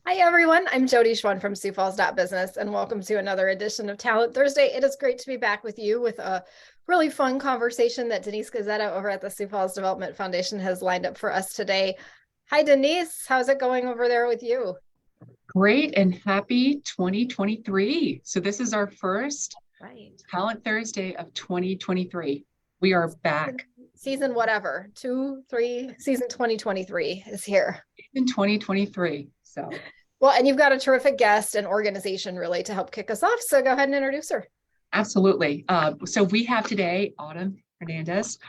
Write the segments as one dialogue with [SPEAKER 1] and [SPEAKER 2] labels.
[SPEAKER 1] Hi, everyone. I'm Jody Schwan from Sioux Falls Business, and welcome to another edition of Talent Thursday. It is great to be back with you with a really fun conversation that Denise Gazzetta over at the Sioux Falls Development Foundation has lined up for us today. Hi, Denise. How's it going over there with you?
[SPEAKER 2] Great and happy 2023. So this is our first
[SPEAKER 1] Right.
[SPEAKER 2] Talent Thursday of 2023. We are
[SPEAKER 1] Season,
[SPEAKER 2] back
[SPEAKER 1] season whatever, two, three, season 2023 is here.
[SPEAKER 2] in 2023. So
[SPEAKER 1] Well, and you've got a terrific guest and organization really to help kick us off. So go ahead and introduce her.
[SPEAKER 2] absolutely. So we have today Autumn Hernandez.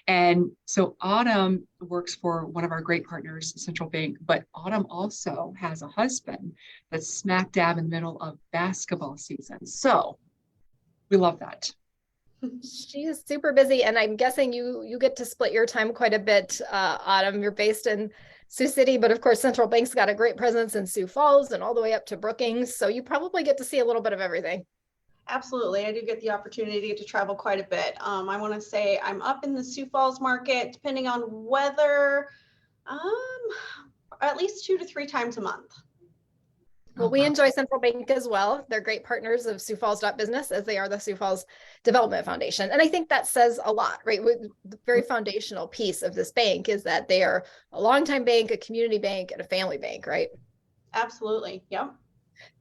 [SPEAKER 2] And so Autumn works for one of our great partners, Central Bank, but Autumn also has a husband that's smack dab in the middle of basketball season. So we love that.
[SPEAKER 1] She is super busy, and I'm guessing you get to split your time quite a bit. Autumn, you're based in Sioux City, but of course, Central Bank's got a great presence in Sioux Falls and all the way up to Brookings. So you probably get to see a little bit of everything.
[SPEAKER 3] Absolutely. I do get the opportunity to travel quite a bit. I want to say I'm up in the Sioux Falls market, depending on weather, at least 2 to 3 times a month.
[SPEAKER 1] Well, we enjoy Central Bank as well. They're great partners of Sioux Falls Business, as they are the Sioux Falls Development Foundation. And I think that says a lot, right? The very foundational piece of this bank is that they are a longtime bank, a community bank, and a family bank, right?
[SPEAKER 3] Absolutely. Yep.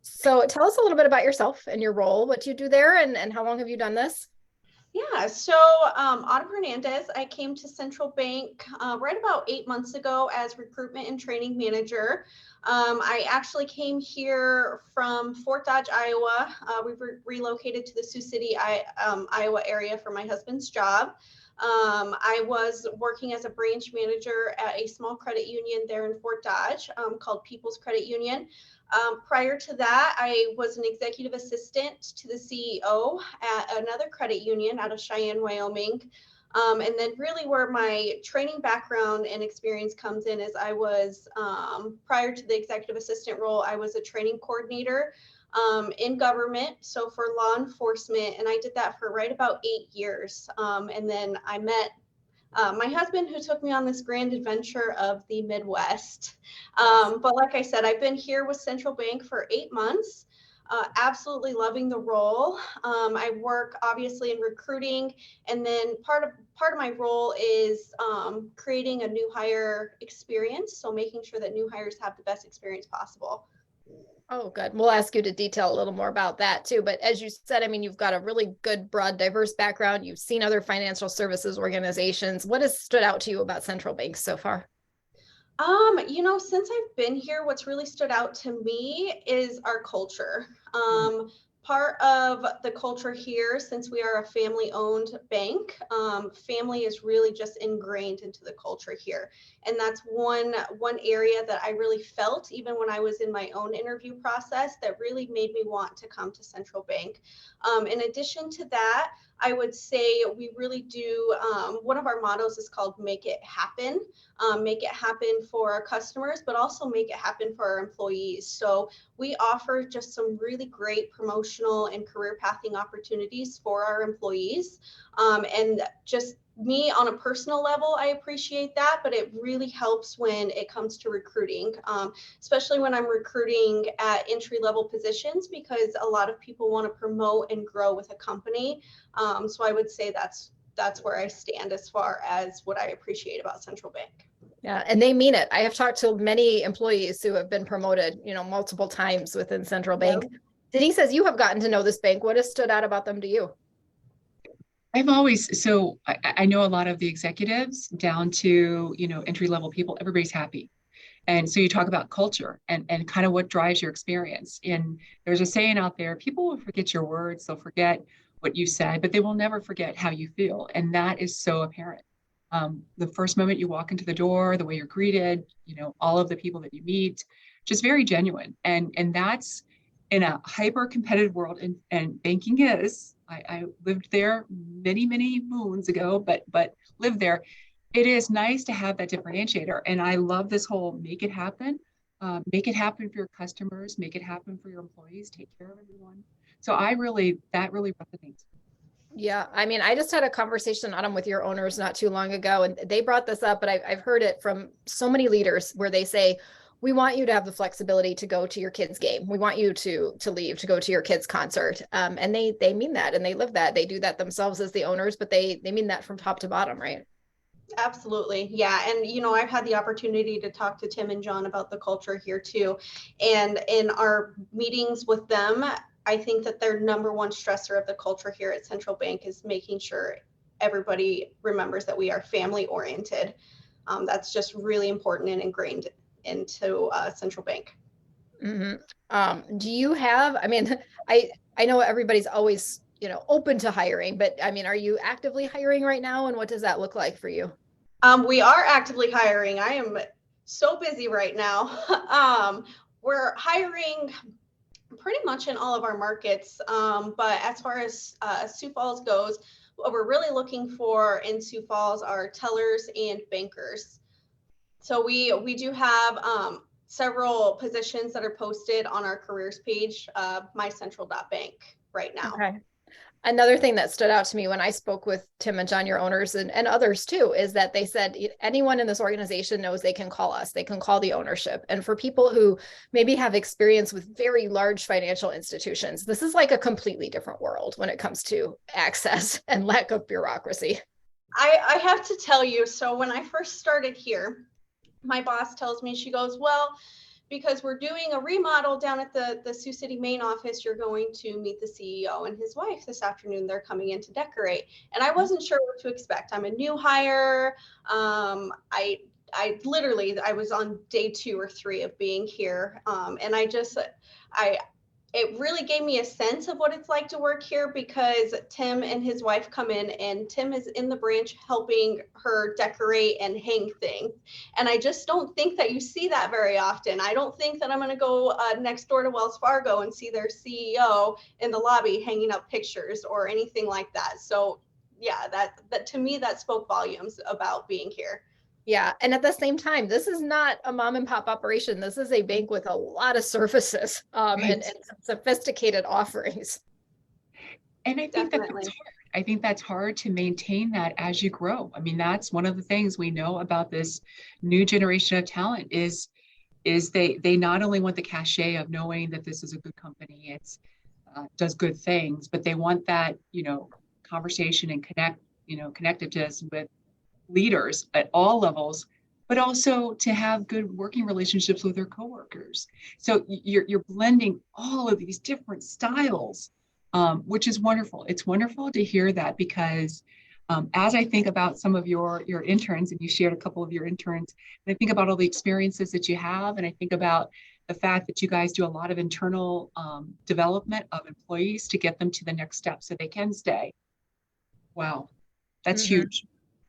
[SPEAKER 1] So tell us a little bit about yourself and your role, what you do there, and how long have you done this?
[SPEAKER 3] Yeah, so Autumn Hernandez, I came to Central Bank right about 8 months ago as recruitment and training manager. I actually came here from Fort Dodge, Iowa. We relocated to the Sioux City, Iowa area for my husband's job. I was working as a branch manager at a small credit union there in Fort Dodge called People's Credit Union. Prior to that, I was an executive assistant to the CEO at another credit union out of Cheyenne, Wyoming. And then really where my training background and experience comes in is I was, prior to the executive assistant role, I was a training coordinator in government, so for law enforcement, and I did that for right about 8 years. And then I met my husband, who took me on this grand adventure of the Midwest. But like I said, I've been here with Central Bank for 8 months. Absolutely loving the role. I work obviously in recruiting, and then part of my role is creating a new hire experience. So making sure that new hires have the best experience possible.
[SPEAKER 1] Oh, good. We'll ask you to detail a little more about that too. But as you said, I mean, you've got a really good, broad, diverse background. You've seen other financial services organizations. What has stood out to you about central banks so far?
[SPEAKER 3] Since I've been here, what's really stood out to me is our culture. Part of the culture here, since we are a family-owned bank, family is really just ingrained into the culture here, and that's one area that I really felt even when I was in my own interview process that really made me want to come to Central Bank. In addition to that, I would say we really do. One of our mottos is called "Make it happen." Make it happen for our customers, but also make it happen for our employees. So we offer just some really great promotional and career pathing opportunities for our employees. And just me on a personal level, I appreciate that, but it really helps when it comes to recruiting, especially when I'm recruiting at entry level positions, because a lot of people want to promote and grow with a company. So I would say that's where I stand as far as what I appreciate about Central Bank.
[SPEAKER 1] Yeah, and they mean it. I have talked to many employees who have been promoted, multiple times within Central Bank.
[SPEAKER 3] Yep.
[SPEAKER 1] Denise says you have gotten to know this bank. What has stood out about them to you?
[SPEAKER 2] I know a lot of the executives down to, entry level people, everybody's happy. And so you talk about culture and kind of what drives your experience. And there's a saying out there, people will forget your words, they'll forget what you said, but they will never forget how you feel. And that is so apparent. The first moment you walk into the door, the way you're greeted, all of the people that you meet, just very genuine. And that's in a hyper competitive world, and banking is. I lived there many, many moons ago, but lived there. It is nice to have that differentiator. And I love this whole make it happen. Make it happen for your customers, make it happen for your employees, take care of everyone. So that really resonates.
[SPEAKER 1] Yeah, I mean, I just had a conversation, Autumn, with your owners not too long ago, and they brought this up, but I've heard it from so many leaders where they say, we want you to have the flexibility to go to your kid's game. We want you to leave to go to your kid's concert. And they mean that, and they live that. They do that themselves as the owners, but they mean that from top to bottom, right?
[SPEAKER 3] Absolutely. Yeah. And, I've had the opportunity to talk to Tim and John about the culture here too. And in our meetings with them, I think that their number one stressor of the culture here at Central Bank is making sure everybody remembers that we are family oriented. That's just really important and ingrained into Central Bank.
[SPEAKER 1] Do you have, I mean, I know everybody's always, open to hiring, but I mean, are you actively hiring right now? And what does that look like for you?
[SPEAKER 3] We are actively hiring. I am so busy right now. We're hiring pretty much in all of our markets. But as far as Sioux Falls goes, what we're really looking for in Sioux Falls are tellers and bankers. So we do have several positions that are posted on our careers page, mycentral.bank right now.
[SPEAKER 1] Okay. Another thing that stood out to me when I spoke with Tim and John, your owners, and others too, is that they said anyone in this organization knows they can call us, they can call the ownership. And for people who maybe have experience with very large financial institutions, this is like a completely different world when it comes to access and lack of bureaucracy.
[SPEAKER 3] I have to tell you, so when I first started here, my boss tells me, she goes, well, because we're doing a remodel down at the Sioux City main office, you're going to meet the CEO and his wife this afternoon. They're coming in to decorate. And I wasn't sure what to expect. I'm a new hire. I was on day 2 or 3 of being here. And it really gave me a sense of what it's like to work here, because Tim and his wife come in, and Tim is in the branch helping her decorate and hang things. And I just don't think that you see that very often. I don't think that I'm going to go next door to Wells Fargo and see their CEO in the lobby hanging up pictures or anything like that. So yeah, that to me, that spoke volumes about being here.
[SPEAKER 1] Yeah. And at the same time, this is not a mom and pop operation. This is a bank with a lot of services and some sophisticated offerings.
[SPEAKER 2] And I think that's hard. I think that's hard to maintain that as you grow. I mean, that's one of the things we know about this new generation of talent is they not only want the cachet of knowing that this is a good company, it's does good things, but they want that, conversation and connectiveness with leaders at all levels, but also to have good working relationships with their coworkers. So you're blending all of these different styles, which is wonderful. It's wonderful to hear that, because as I think about some of your interns, and you shared a couple of your interns, and I think about all the experiences that you have, and I think about the fact that you guys do a lot of internal development of employees to get them to the next step so they can stay. Wow, that's huge.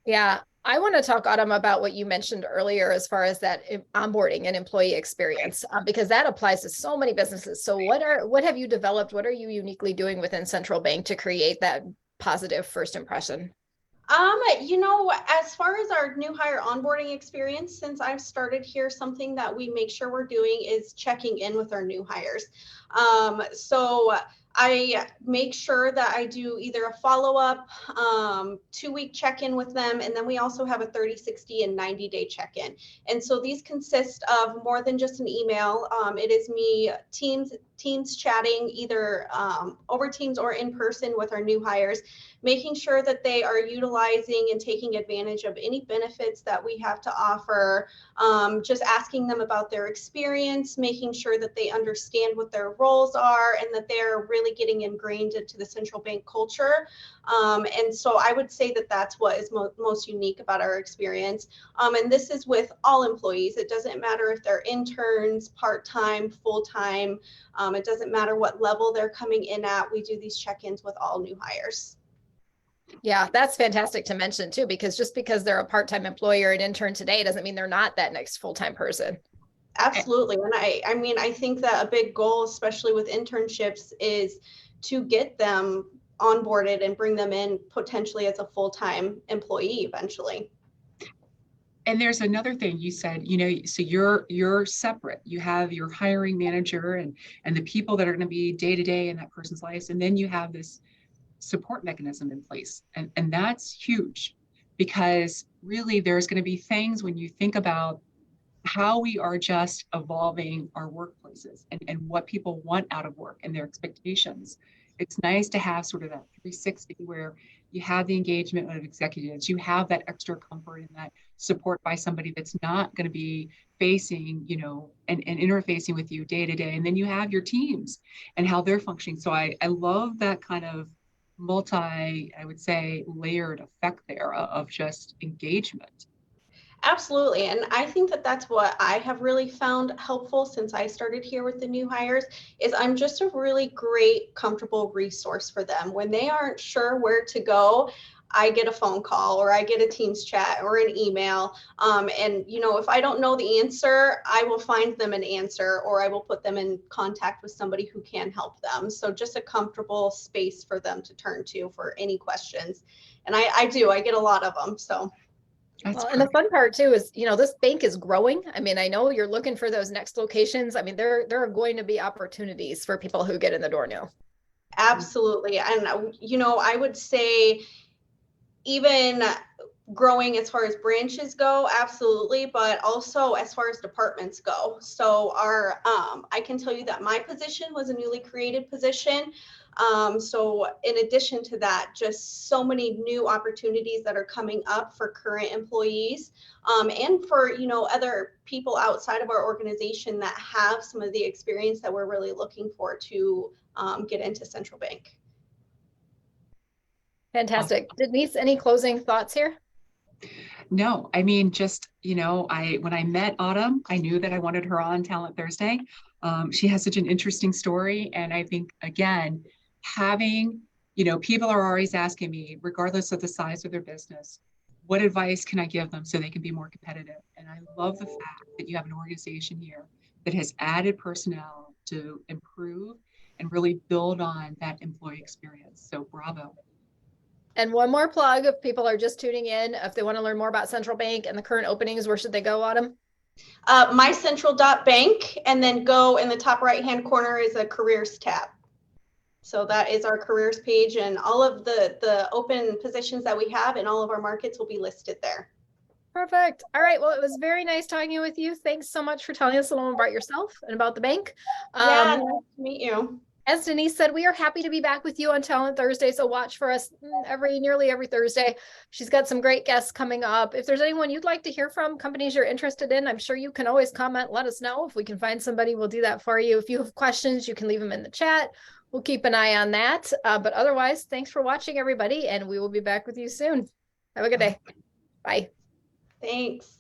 [SPEAKER 1] Yeah. I want to talk, Autumn, about what you mentioned earlier as far as that onboarding and employee experience, because that applies to so many businesses. So what have you developed? What are you uniquely doing within Central Bank to create that positive first impression?
[SPEAKER 3] As far as our new hire onboarding experience, since I've started here, something that we make sure we're doing is checking in with our new hires. So I make sure that I do either a follow-up 2-week check-in with them, and then we also have a 30, 60, and 90-day check-in. And so these consist of more than just an email. It is me Teams chatting either over Teams or in person with our new hires, making sure that they are utilizing and taking advantage of any benefits that we have to offer, just asking them about their experience, making sure that they understand what their roles are and that they're really getting ingrained into the Central Bank culture. And so I would say that that's what is most unique about our experience. And this is with all employees. It doesn't matter if they're interns, part-time, full-time. It doesn't matter what level they're coming in at. We do these check-ins with all new hires.
[SPEAKER 1] Yeah, that's fantastic to mention too, because just because they're a part-time employee or an intern today doesn't mean they're not that next full-time person.
[SPEAKER 3] Absolutely. And I think that a big goal, especially with internships, is to get them onboarded and bring them in potentially as a full-time employee eventually.
[SPEAKER 2] And there's another thing you said, so you're separate. You have your hiring manager and the people that are going to be day to day in that person's life. And then you have this support mechanism in place. And that's huge, because really there's going to be things when you think about how we are just evolving our workplaces and what people want out of work and their expectations. It's nice to have sort of that 360 where you have the engagement of executives, you have that extra comfort and that support by somebody that's not going to be facing, and interfacing with you day to day. And then you have your teams and how they're functioning. So I love that kind of I would say, layered effect there of just engagement.
[SPEAKER 3] Absolutely. And I think that that's what I have really found helpful since I started here with the new hires is I'm just a really great, comfortable resource for them. When they aren't sure where to go, I get a phone call or I get a Teams chat or an email. And, if I don't know the answer, I will find them an answer or I will put them in contact with somebody who can help them. So just a comfortable space for them to turn to for any questions. And I get a lot of them. So.
[SPEAKER 1] Well, and the fun part too is, this bank is growing. I mean, I know you're looking for those next locations. I mean, there are going to be opportunities for people who get in the door now.
[SPEAKER 3] Absolutely. And, I would say even growing as far as branches go, absolutely, but also as far as departments go. So I can tell you that my position was a newly created position. So in addition to that, just so many new opportunities that are coming up for current employees, and for, other people outside of our organization that have some of the experience that we're really looking for to get into Central Bank.
[SPEAKER 1] Fantastic. Denise, any closing thoughts here?
[SPEAKER 2] No, I mean, just, when I met Autumn, I knew that I wanted her on Talent Thursday. She has such an interesting story. And I think, again, having, people are always asking me, regardless of the size of their business, what advice can I give them so they can be more competitive? And I love the fact that you have an organization here that has added personnel to improve and really build on that employee experience. So bravo.
[SPEAKER 1] And one more plug, if people are just tuning in, if they want to learn more about Central Bank and the current openings, where should they go, Autumn?
[SPEAKER 3] mycentral.bank, and then go in the top right-hand corner is a careers tab. So that is our careers page, and all of the open positions that we have in all of our markets will be listed there.
[SPEAKER 1] Perfect. All right. Well, it was very nice talking with you. Thanks so much for telling us a little about yourself and about the bank.
[SPEAKER 3] Yeah, nice to meet you.
[SPEAKER 1] As Denise said, we are happy to be back with you on Talent Thursday. So watch for us nearly every Thursday. She's got some great guests coming up. If there's anyone you'd like to hear from, companies you're interested in, I'm sure you can always comment. Let us know. If we can find somebody, we'll do that for you. If you have questions, you can leave them in the chat. We'll keep an eye on that. But otherwise, thanks for watching, everybody. And we will be back with you soon. Have a good day. Bye.
[SPEAKER 3] Thanks.